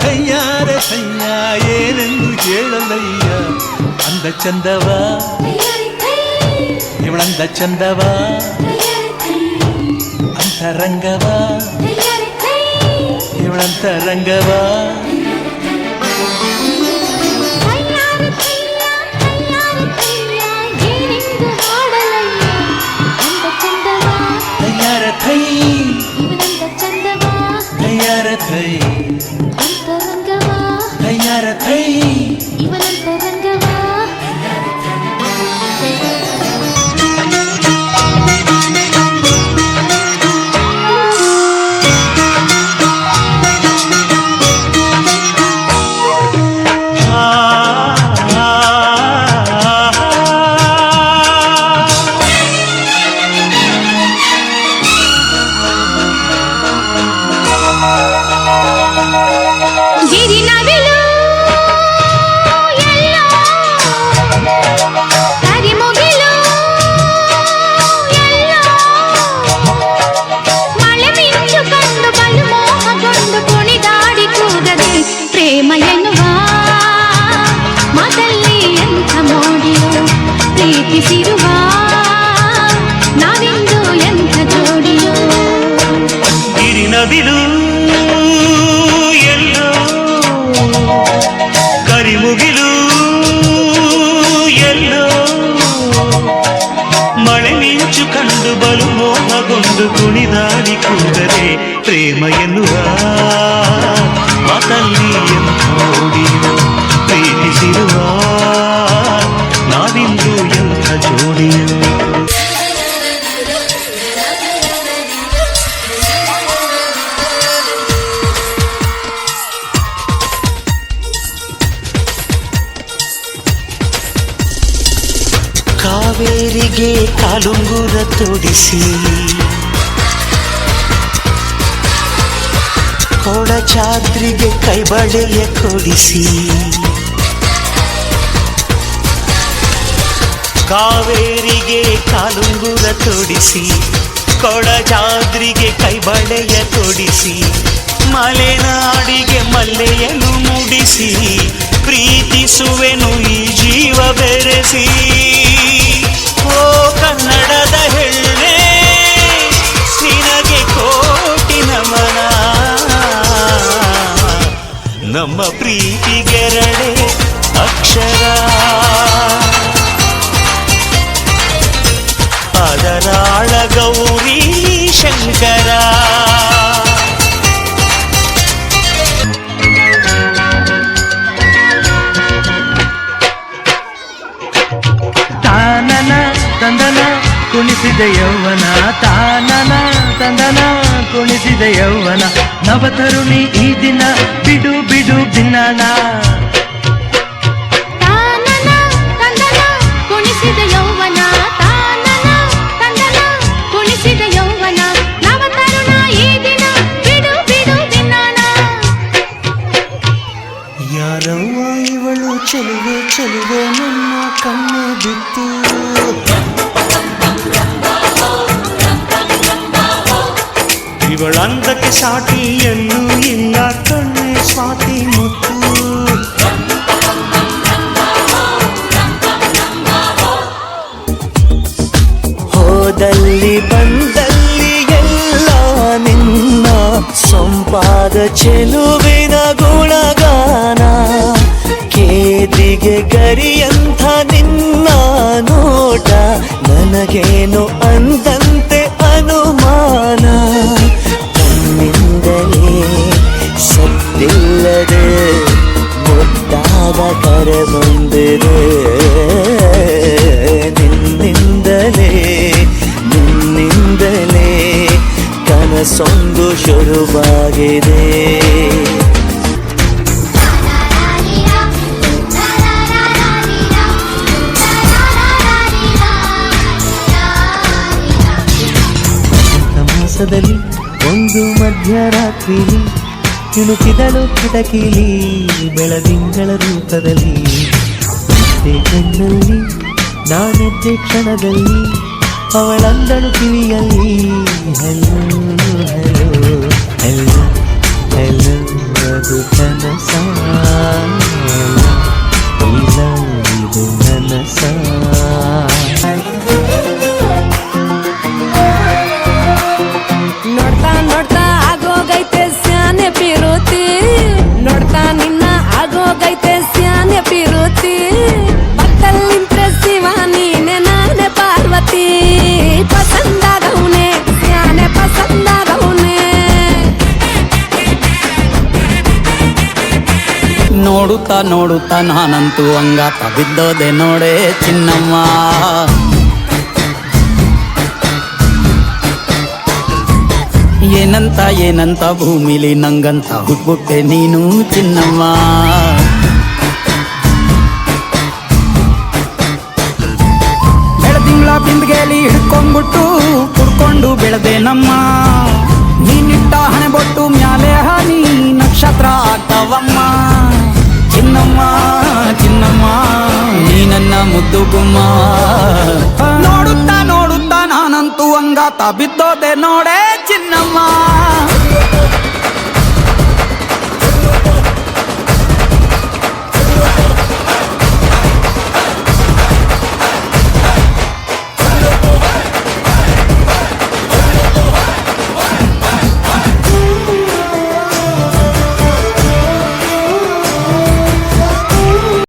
ಕೈಯಾರ ಸಯ್ಯ ಏನೆಂದು ಹೇಳಲಯ್ಯ ಅಂದ ಚಂದವ ಇವಳಂದ ಚಂದವ ಅಂತರಂಗವ ಇವಳಂತರಂಗವ ತಯ್ಯಾರ ಥೈ ತಯ್ಯಾರ ಥೈ ತಯ್ಯಾರ ಥೈ ಗಿರಿನವಿಲು ಎಲ್ಲೋ ಕರಿಮುಗಿಲು ಎಲ್ಲೋ ಮಳೆ ಮಿಂಚು ಕಂಡು ಬಲು ಮೋಹಗೊಂಡು ಕುಣಿದಾಡಿ ಕೂದರೆ ಪ್ರೇಮ ಎನ್ನುವ ಮಾತಲ್ಲಿ ಎಂಥ ಜೋಡಿಯೋ ಪ್ರೀತಿಸಿರುವ ನಾವಿಂದು ಎಂಥ ಜೋಡಿಯೋ ಕಾವೇರಿಗೆ ಕಾಲುಂಗುರ ತೊಡಿಸಿ ಕೊಡಚಾದ್ರಿಗೆ ಕೈಬಳೆಯ ಕೊಡಿಸಿ ಕಾವೇರಿಗೆ ಕಾಲುಂಗುರ ತೊಡಿಸಿ ಕೊಡಚಾದ್ರಿಗೆ ಕೈಬಳೆಯ ಕೊಡಿಸಿ ಮಲೆನಾಡಿಗೆ ಮಲ್ಲೆಯನ್ನು ಮುಡಿಸಿ ಪ್ರೀತಿಸುವೆನು ಈ ಜೀವ ಬೆರೆಸಿ ಓ ಕನ್ನಡದ ಹೆಣ್ಣೆ ನಿನಗೆ ಕೋಟಿ ನಮನ ನಮ್ಮ ಪ್ರೀತಿಗೆರಡೆ ಅಕ್ಷರ ಅದರಾಳ ಗೌರಿ ಶಂಕರ ತಾನನ ತಂದನ ಕುಣಿಸಿದ ಯೌವನ ತಾನನ ತಂದನ ಕುಣಿಸಿದ ಯೌವನ ನವತರುಣಿ ಈ ದಿನ ಬಿಡು ಬಿಡು ಭಿನ್ನಾಣ ಯಾರವ್ವ ಇವಳು ಚೆಲುವೆ ಚೆಲುವೆ ನನ್ನ ಕಣ್ಣೆ ಬಿತ್ತು ಇವಳಂದಕ್ಕೆ ಸಾಟಿಯನ್ನು ಇಲ್ಲ ಕಣ್ಣೆ ಸ್ವಾತಿ ಮುತ್ತು ಹೋದಲ್ಲಿ ಬಂದಲ್ಲಿ ಎಲ್ಲ ನಿನ್ನ ಸೊಂಪಾದ ಚೆಲುವಿನ ಗುಣಗಾನ ಕೇದಿಗೆ ಗರಿಯಂಥ ನಿನ್ನ ನೋಟ ನನಗೇನು ಅಂದಂತೆ ಅನುಮಾನ ತನ್ನಿಂದಲೇ ಸತ್ತಿಲ್ಲದೆ ಮುದ್ದಾದ ಕರೆ ಬಂದಿದೆ ನಿನ್ನಿಂದಲೇ ಕನಸೊಂದು ಶುರುವಾಗಿದೆ ಮಾಸದಲ್ಲಿ ಒಂದು ಮಧ್ಯರಾತ್ರಿಲಿ ಇಣುಕಿದಳು ಕಿಟಕಿಲಿ ಬೆಳದಿಂಗಳ ರೂಪದಲ್ಲಿ ಕಣ್ಣಲ್ಲಿ ನಾನೆದ್ದೆ ಕ್ಷಣದಲ್ಲಿ ಅವಳಂದಳು ಕಿವಿಯಲ್ಲಿ ಹೆಲೋ ಹೆಲೋ ಹೆಲೋ ಹೆಲೋ ಅದು ನೋಡ್ತಾ ಆಗೋಗೈತೆ ಸ್ಯಾನೆ ಪಿರುತಿ ನೋಡ್ತಾ ನಿನ್ನ ಆಗೋಗೈತೆ ಸ್ಯಾನೆ ಪಿರುತಿ ಪಕ್ಕಲ್ಲಿಂತ್ರೆ ಶಿವ ನೀನೆ ನಾನೇ ಪಾರ್ವತಿ ಪಸಂದಾಗವ್ನೆ ಸ್ಯಾನೆ ಪಸಂದಾಗವ್ನೆ ನೋಡುತ್ತಾ ನೋಡುತ್ತಾ ನಾನಂತೂ ಅಂಗಾತ ಬಿದ್ದೋದೆ ನೋಡೆ ಚಿನ್ನಮ್ಮ. ಏನಂತ ಏನಂತ ಭೂಮಿಲಿ ನಂಗಂತ ಹುಟ್ಬಿಟ್ಟೆ ನೀನು ಚಿನ್ನಮ್ಮ. ಬೆಳದಿಂಗ್ಳ ಬಿಂದಿಗೆಲಿ ಹಿಡ್ಕೊಂಡ್ಬಿಟ್ಟು ಕುಡ್ಕೊಂಡು ಬೆಳೆದೆ ನಮ್ಮ. ನೀನಿಟ್ಟ ಹಣೆ ಬೊಟ್ಟು ಮ್ಯಾಲೆ ಹನಿ ನಕ್ಷತ್ರ ಆಗ್ತಾವಮ್ಮ. ಚಿನ್ನಮ್ಮ ಚಿನ್ನಮ್ಮ ನೀ ನನ್ನ ಮುದ್ದು ಗುಮ್ಮ. ನೋಡುತ್ತಾ ನೋಡುತ್ತಾ ನಾನಂತೂ ಅಂಗಾತ ಬಿದ್ದೋದೆ ನೋಡೆ